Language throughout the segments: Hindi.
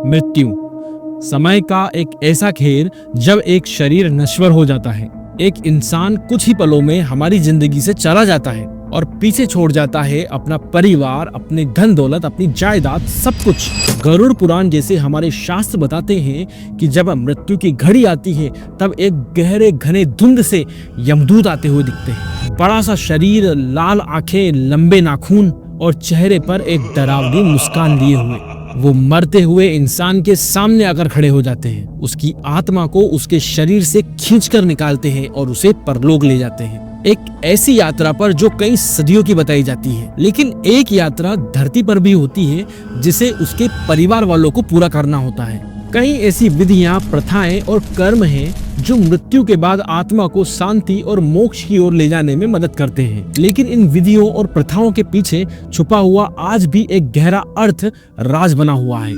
मृत्यु समय का एक ऐसा खेल जब एक शरीर नश्वर हो जाता है। एक इंसान कुछ ही पलों में हमारी जिंदगी से चला जाता है और पीछे छोड़ जाता है अपना परिवार, अपने धन दौलत, अपनी जायदाद, सब कुछ। गरुड़ पुराण जैसे हमारे शास्त्र बताते हैं कि जब मृत्यु की घड़ी आती है तब एक गहरे घने धुंध से यमदूत आते हुए दिखते हैं। बड़ा सा शरीर, लाल आंखें, लंबे नाखून और चेहरे पर एक डरावनी मुस्कान लिए हुए वो मरते हुए इंसान के सामने आकर खड़े हो जाते हैं। उसकी आत्मा को उसके शरीर से खींचकर निकालते हैं और उसे परलोक ले जाते हैं। एक ऐसी यात्रा पर जो कई सदियों की बताई जाती है, लेकिन एक यात्रा धरती पर भी होती है जिसे उसके परिवार वालों को पूरा करना होता है। कई ऐसी विधियां, प्रथाएं और कर्म हैं जो मृत्यु के बाद आत्मा को शांति और मोक्ष की ओर ले जाने में मदद करते हैं। लेकिन इन विधियों और प्रथाओं के पीछे छुपा हुआ आज भी एक गहरा अर्थ राज बना हुआ है।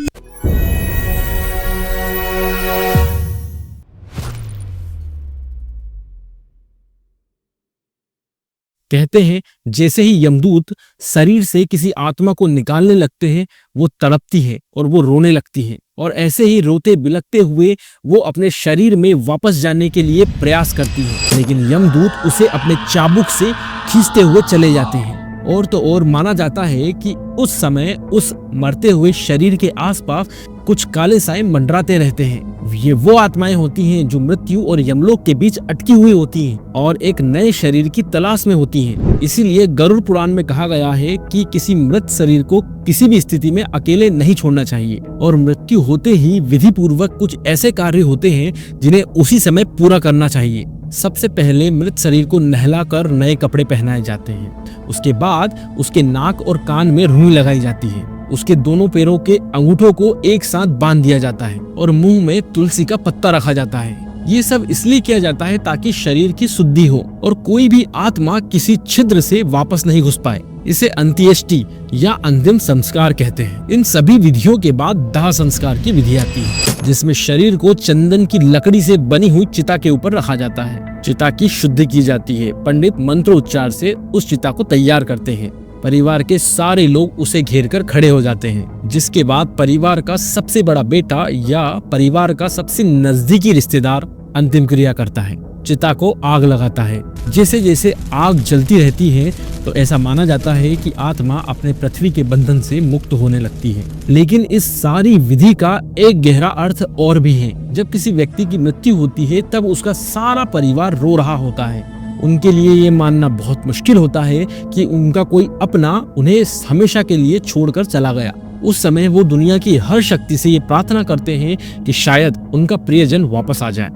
कहते हैं जैसे ही यमदूत शरीर से किसी आत्मा को निकालने लगते हैं, वो तड़पती है और वो रोने लगती है, और ऐसे ही रोते बिलखते हुए वो अपने शरीर में वापस जाने के लिए प्रयास करती है। लेकिन यमदूत उसे अपने चाबुक से खींचते हुए चले जाते हैं। और तो और माना जाता है कि उस समय उस मरते हुए शरीर के आसपास कुछ काले साए मंडराते रहते हैं। ये वो आत्माएं होती हैं जो मृत्यु और यमलोक के बीच अटकी हुई होती हैं और एक नए शरीर की तलाश में होती हैं। इसीलिए गरुड़ पुराण में कहा गया है कि किसी मृत शरीर को किसी भी स्थिति में अकेले नहीं छोड़ना चाहिए, और मृत्यु होते ही विधि पूर्वक कुछ ऐसे कार्य होते हैं जिन्हें उसी समय पूरा करना चाहिए। सबसे पहले मृत शरीर को नहलाकर नए कपड़े पहनाए जाते हैं। उसके बाद उसके नाक और कान में रुई लगाई जाती है। उसके दोनों पैरों के अंगूठों को एक साथ बांध दिया जाता है और मुंह में तुलसी का पत्ता रखा जाता है। ये सब इसलिए किया जाता है ताकि शरीर की शुद्धि हो और कोई भी आत्मा किसी छिद्र से वापस नहीं घुस पाए। इसे अंत्येष्टि या अंतिम संस्कार कहते हैं। इन सभी विधियों के बाद दाह संस्कार की विधि आती है, जिसमें शरीर को चंदन की लकड़ी से बनी हुई चिता के ऊपर रखा जाता है। चिता की शुद्धि की जाती है। पंडित मंत्रोच्चार से उस चिता को तैयार करते हैं। परिवार के सारे लोग उसे घेर कर खड़े हो जाते हैं, जिसके बाद परिवार का सबसे बड़ा बेटा या परिवार का सबसे नजदीकी रिश्तेदार अंतिम क्रिया करता है। चिता को आग लगाता है। जैसे जैसे आग जलती रहती है तो ऐसा माना जाता है कि आत्मा अपने पृथ्वी के बंधन से मुक्त होने लगती है। लेकिन इस सारी विधि का एक गहरा अर्थ और भी है। जब किसी व्यक्ति की मृत्यु होती है तब उसका सारा परिवार रो रहा होता है। उनके लिए ये मानना बहुत मुश्किल होता है कि उनका कोई अपना उन्हें हमेशा के लिए छोड़कर चला गया। उस समय वो दुनिया की हर शक्ति से ये प्रार्थना करते हैं कि शायद उनका प्रियजन वापस आ जाए।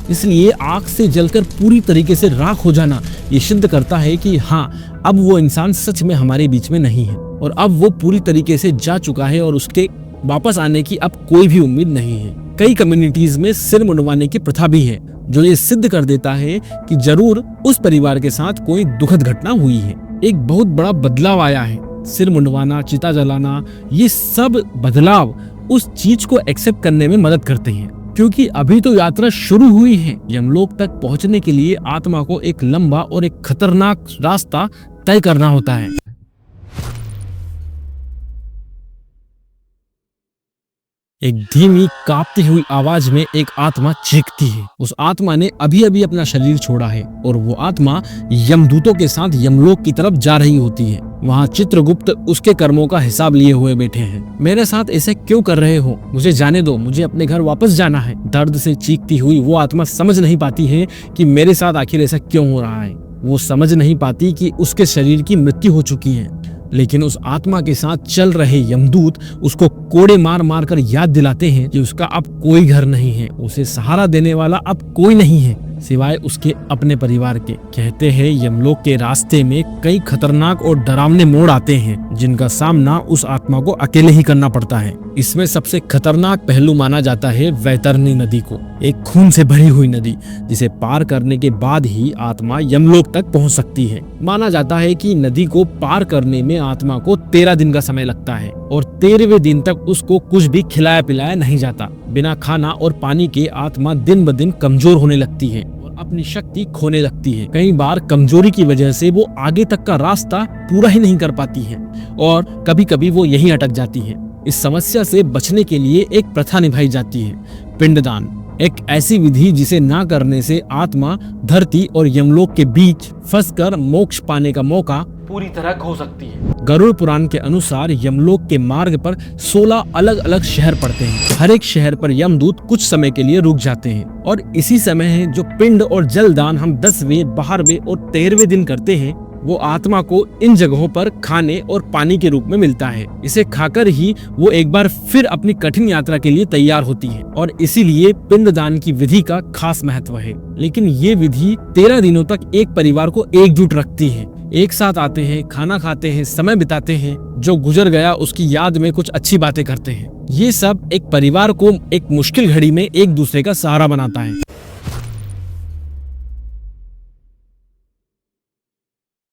इसलिए आग से जलकर पूरी तरीके से राख हो जाना ये सिद्ध करता है कि हाँ, अब वो इंसान सच में हमारे बीच में नहीं है और अब वो पूरी तरीके से जा चुका है और उसके वापस आने की अब कोई भी उम्मीद नहीं है। कई कम्युनिटीज में सिर मुंडवाने की प्रथा भी है, जो ये सिद्ध कर देता है कि जरूर उस परिवार के साथ कोई दुखद घटना हुई है। एक बहुत बड़ा बदलाव आया है। सिर मुंडवाना, चिता जलाना, ये सब बदलाव उस चीज को एक्सेप्ट करने में मदद करते हैं, क्योंकि अभी तो यात्रा शुरू हुई है। यमलोक तक पहुंचने के लिए आत्मा को एक लंबा और एक खतरनाक रास्ता तय करना होता है। एक धीमी कांपती हुई आवाज में एक आत्मा चीखती है। उस आत्मा ने अभी अभी अपना शरीर छोड़ा है और वो आत्मा यमदूतों के साथ यमलोक की तरफ जा रही होती है। वहाँ चित्रगुप्त उसके कर्मों का हिसाब लिए हुए बैठे हैं। मेरे साथ ऐसे क्यों कर रहे हो? मुझे जाने दो, मुझे अपने घर वापस जाना है। दर्द से चीखती हुई वो आत्मा समझ नहीं पाती है कि मेरे साथ आखिर ऐसा क्यों हो रहा है। वो समझ नहीं पाती कि उसके शरीर की मृत्यु हो चुकी है। लेकिन उस आत्मा के साथ चल रहे यमदूत उसको कोड़े मार मार कर याद दिलाते हैं कि उसका अब कोई घर नहीं है, उसे सहारा देने वाला अब कोई नहीं है सिवाय उसके अपने परिवार के। कहते हैं यमलोक के रास्ते में कई खतरनाक और डरावने मोड़ आते हैं, जिनका सामना उस आत्मा को अकेले ही करना पड़ता है। इसमें सबसे खतरनाक पहलू माना जाता है वैतरणी नदी को, एक खून से भरी हुई नदी जिसे पार करने के बाद ही आत्मा यमलोक तक पहुंच सकती है। माना जाता है कि नदी को पार करने में आत्मा को 13 दिन का समय लगता है और 13वें दिन तक उसको कुछ भी खिलाया पिलाया नहीं जाता। बिना खाना और पानी के आत्मा दिन ब दिन कमजोर होने लगती है और अपनी शक्ति खोने लगती है। कई बार कमजोरी की वजह से वो आगे तक का रास्ता पूरा ही नहीं कर पाती है और कभी कभी वो यहीं अटक जाती है। इस समस्या से बचने के लिए एक प्रथा निभाई जाती है, पिंडदान। एक ऐसी विधि जिसे ना करने से आत्मा धरती और यमलोक के बीच फंसकर मोक्ष पाने का मौका पूरी तरह खो सकती है। गरुड़ पुराण के अनुसार यमलोक के मार्ग पर 16 अलग अलग शहर पड़ते हैं। हर एक शहर पर यमदूत कुछ समय के लिए रुक जाते हैं और इसी समय है जो पिंड और जलदान हम 10वें, 12वें और 13वें दिन करते हैं, वो आत्मा को इन जगहों पर खाने और पानी के रूप में मिलता है। इसे खाकर ही वो एक बार फिर अपनी कठिन यात्रा के लिए तैयार होती है और इसीलिए पिंडदान की विधि का खास महत्व है। लेकिन ये विधि 13 दिनों तक एक परिवार को एकजुट रखती है। एक साथ आते हैं, खाना खाते हैं, समय बिताते हैं, जो गुजर गया उसकी याद में कुछ अच्छी बातें करते हैं। ये सब एक परिवार को एक मुश्किल घड़ी में एक दूसरे का सहारा बनाता है।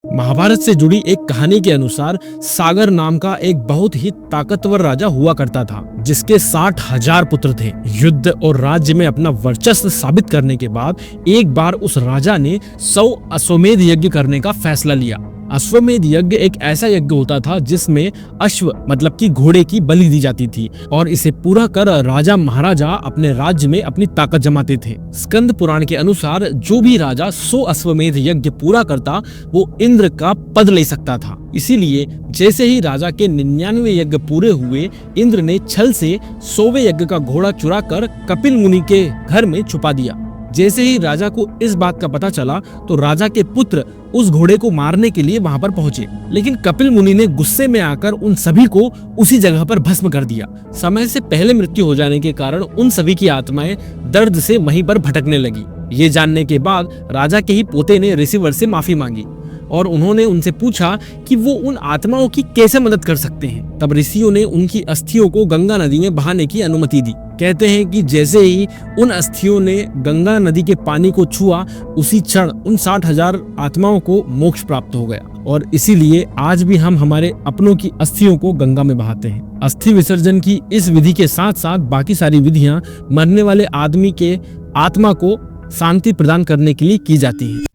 महाभारत से जुड़ी एक कहानी के अनुसार सागर नाम का एक बहुत ही ताकतवर राजा हुआ करता था, जिसके 60,000 पुत्र थे। युद्ध और राज्य में अपना वर्चस्व साबित करने के बाद एक बार उस राजा ने 100 अश्वमेध यज्ञ करने का फैसला लिया। अश्वमेध यज्ञ एक ऐसा यज्ञ होता था जिसमें अश्व मतलब कि घोड़े की बलि दी जाती थी और इसे पूरा कर राजा महाराजा अपने राज्य में अपनी ताकत जमाते थे। स्कंद पुराण के अनुसार जो भी राजा 100 अश्वमेध यज्ञ पूरा करता वो इंद्र का पद ले सकता था। इसीलिए जैसे ही राजा के 99 यज्ञ पूरे हुए, इंद्र ने छल से 100वें यज्ञ का घोड़ा चुरा कर कपिल मुनि के घर में छुपा दिया। जैसे ही राजा को इस बात का पता चला तो राजा के पुत्र उस घोड़े को मारने के लिए वहां पर पहुंचे, लेकिन कपिल मुनि ने गुस्से में आकर उन सभी को उसी जगह पर भस्म कर दिया। समय से पहले मृत्यु हो जाने के कारण उन सभी की आत्माएं दर्द से वहीं पर भटकने लगी। ये जानने के बाद राजा के ही पोते ने ऋषिवर से माफी मांगी और उन्होंने उनसे पूछा कि वो उन आत्माओं की कैसे मदद कर सकते हैं। तब ऋषियों ने उनकी अस्थियों को गंगा नदी में बहाने की अनुमति दी। कहते हैं कि जैसे ही उन अस्थियों ने गंगा नदी के पानी को छुआ, उसी क्षण उन 60,000 आत्माओं को मोक्ष प्राप्त हो गया और इसीलिए आज भी हम हमारे अपनों की अस्थियों को गंगा में बहाते हैं। अस्थि विसर्जन की इस विधि के साथ साथ बाकी सारी विधियां मरने वाले आदमी के आत्मा को शांति प्रदान करने के लिए की जाती है।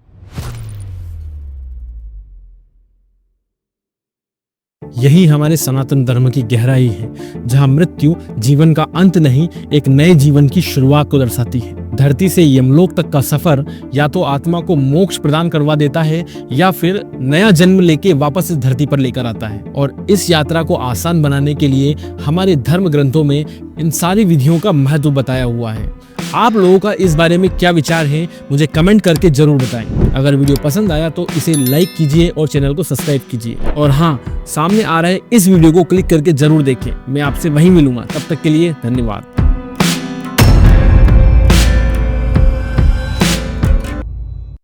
यही हमारे सनातन धर्म की गहराई है, जहां मृत्यु जीवन का अंत नहीं, एक नए जीवन की शुरुआत को दर्शाती है। धरती से यमलोक तक का सफर या तो आत्मा को मोक्ष प्रदान करवा देता है या फिर नया जन्म लेके वापस इस धरती पर लेकर आता है। और इस यात्रा को आसान बनाने के लिए हमारे धर्म ग्रंथों में इन सारी विधियों का महत्व बताया हुआ है। आप लोगों का इस बारे में क्या विचार है, मुझे कमेंट करके जरूर बताएं। अगर वीडियो पसंद आया तो इसे लाइक कीजिए और चैनल को सब्सक्राइब कीजिए। और हाँ, सामने आ रहे इस वीडियो को क्लिक करके जरूर देखें। मैं आपसे वहीं मिलूंगा। तब तक के लिए धन्यवाद।